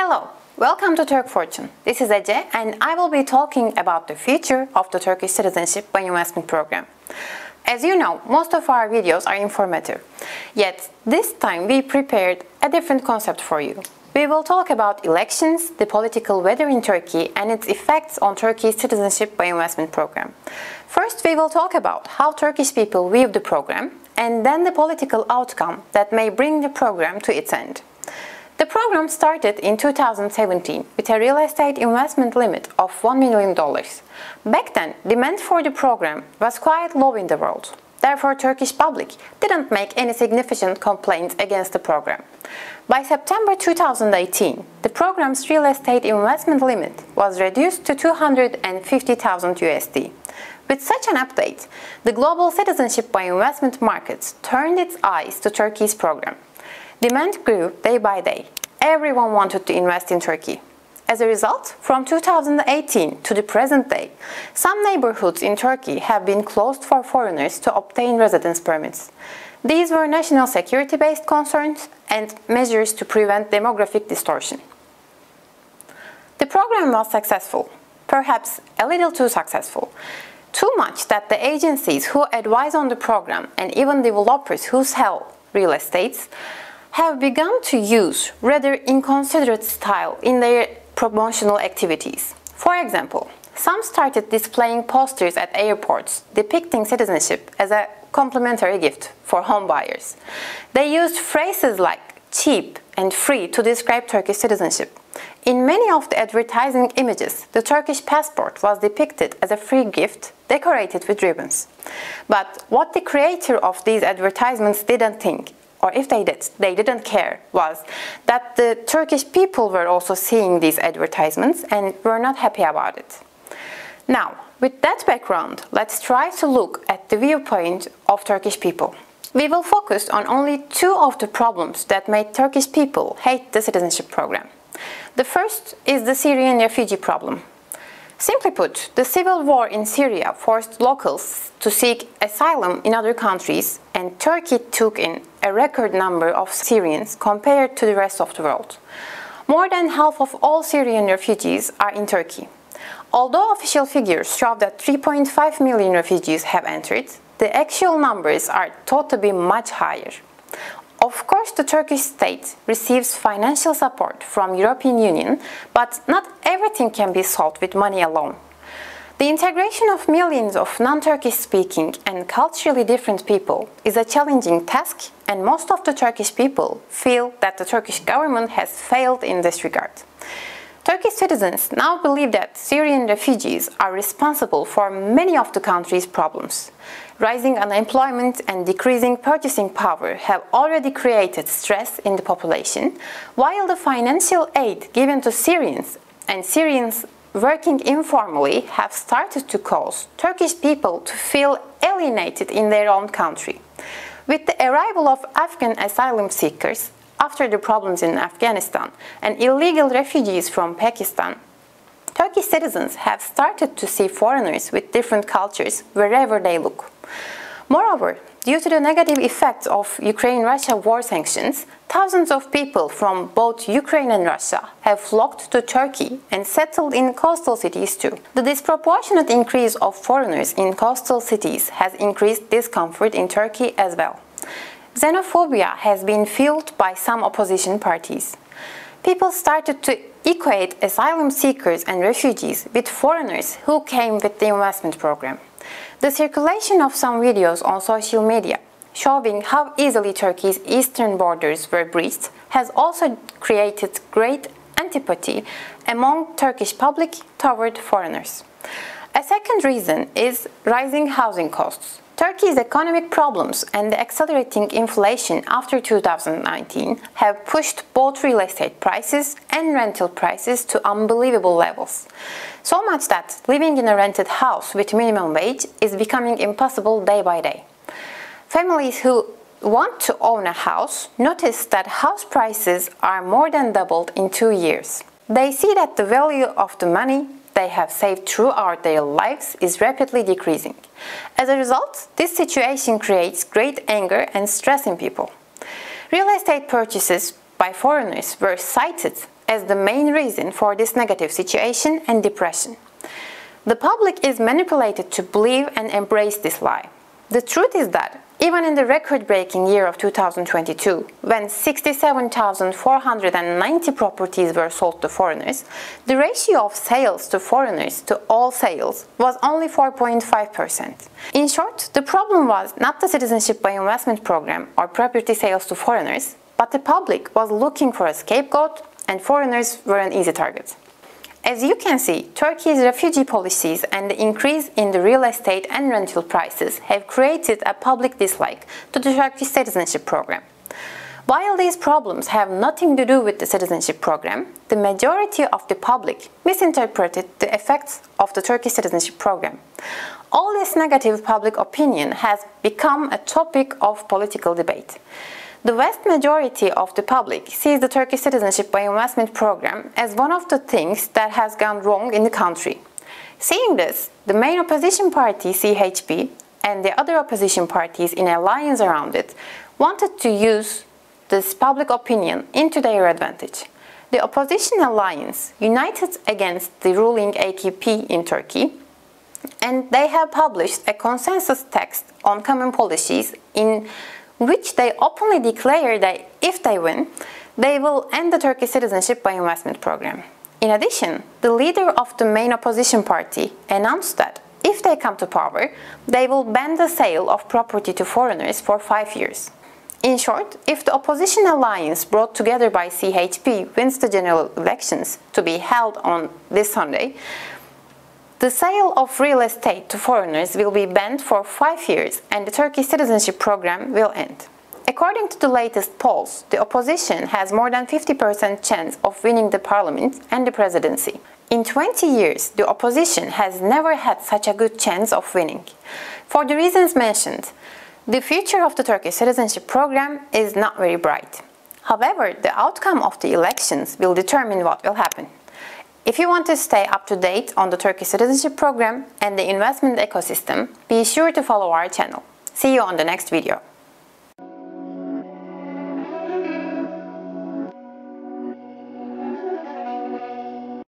Hello, welcome to Turk Fortune. This is Ece and I will be talking about the future of the Turkish Citizenship by Investment Program. As you know, most of our videos are informative. Yet, this time we prepared a different concept for you. We will talk about elections, the political weather in Turkey and its effects on Turkey's Citizenship by Investment Program. First, we will talk about how Turkish people view the program and then the political outcome that may bring the program to its end. The program started in 2017 with a real estate investment limit of $1 million. Back then, demand for the program was quite low in the world. Therefore, Turkish public didn't make any significant complaints against the program. By September 2018, the program's real estate investment limit was reduced to $250,000 USD. With such an update, the global citizenship by investment markets turned its eyes to Turkey's program. Demand grew day by day. Everyone wanted to invest in Turkey. As a result, from 2018 to the present day, some neighborhoods in Turkey have been closed for foreigners to obtain residence permits. These were national security-based concerns and measures to prevent demographic distortion. The program was successful, perhaps a little too successful. Too much that the agencies who advise on the program and even developers who sell real estates have begun to use rather inconsiderate style in their promotional activities. For example, some started displaying posters at airports depicting citizenship as a complimentary gift for home buyers. They used phrases like cheap and free to describe Turkish citizenship. In many of the advertising images, the Turkish passport was depicted as a free gift decorated with ribbons. But what the creator of these advertisements didn't think, or if they did, they didn't care, was that the Turkish people were also seeing these advertisements and were not happy about it. Now, with that background, let's try to look at the viewpoint of Turkish people. We will focus on only two of the problems that made Turkish people hate the citizenship program. The first is the Syrian refugee problem. Simply put, the civil war in Syria forced locals to seek asylum in other countries, and Turkey took in a record number of Syrians compared to the rest of the world. More than half of all Syrian refugees are in Turkey. Although official figures show that 3.5 million refugees have entered, the actual numbers are thought to be much higher. Of course, the Turkish state receives financial support from the European Union, but not everything can be solved with money alone. The integration of millions of non-Turkish speaking and culturally different people is a challenging task, and most of the Turkish people feel that the Turkish government has failed in this regard. Turkish citizens now believe that Syrian refugees are responsible for many of the country's problems. Rising unemployment and decreasing purchasing power have already created stress in the population, while the financial aid given to Syrians and Syrians working informally have started to cause Turkish people to feel alienated in their own country. With the arrival of Afghan asylum seekers, after the problems in Afghanistan, and illegal refugees from Pakistan, Turkish citizens have started to see foreigners with different cultures wherever they look. Moreover, due to the negative effects of Ukraine-Russia war sanctions, thousands of people from both Ukraine and Russia have flocked to Turkey and settled in coastal cities too. The disproportionate increase of foreigners in coastal cities has increased discomfort in Turkey as well. Xenophobia has been fueled by some opposition parties. People started to equate asylum seekers and refugees with foreigners who came with the investment program. The circulation of some videos on social media showing how easily Turkey's eastern borders were breached has also created great antipathy among Turkish public toward foreigners. A second reason is rising housing costs. Turkey's economic problems and the accelerating inflation after 2019 have pushed both real estate prices and rental prices to unbelievable levels. So much that living in a rented house with minimum wage is becoming impossible day by day. Families who want to own a house notice that house prices are more than doubled in 2 years. They see that the value of the money they have saved throughout their lives is rapidly decreasing. As a result, this situation creates great anger and stress in people. Real estate purchases by foreigners were cited as the main reason for this negative situation and depression. The public is manipulated to believe and embrace this lie. The truth is that even in the record-breaking year of 2022, when 67,490 properties were sold to foreigners, the ratio of sales to foreigners to all sales was only 4.5%. In short, the problem was not the Citizenship by Investment program or property sales to foreigners, but the public was looking for a scapegoat and foreigners were an easy target. As you can see, Turkey's refugee policies and the increase in the real estate and rental prices have created a public dislike to the Turkish citizenship program. While these problems have nothing to do with the citizenship program, the majority of the public misinterpreted the effects of the Turkish citizenship program. All this negative public opinion has become a topic of political debate. The vast majority of the public sees the Turkish Citizenship by Investment program as one of the things that has gone wrong in the country. Seeing this, the main opposition party, CHP, and the other opposition parties in alliance around it wanted to use this public opinion into their advantage. The opposition alliance united against the ruling AKP in Turkey, and they have published a consensus text on common policies in which they openly declare that if they win, they will end the Turkish Citizenship by Investment program. In addition, the leader of the main opposition party announced that if they come to power, they will ban the sale of property to foreigners for 5 years. In short, if the opposition alliance brought together by CHP wins the general elections to be held on this Sunday, the sale of real estate to foreigners will be banned for 5 years and the Turkish citizenship program will end. According to the latest polls, the opposition has more than 50% chance of winning the parliament and the presidency. In 20 years, the opposition has never had such a good chance of winning. For the reasons mentioned, the future of the Turkish citizenship program is not very bright. However, the outcome of the elections will determine what will happen. If you want to stay up to date on the Turkish citizenship program and the investment ecosystem, be sure to follow our channel. See you on the next video.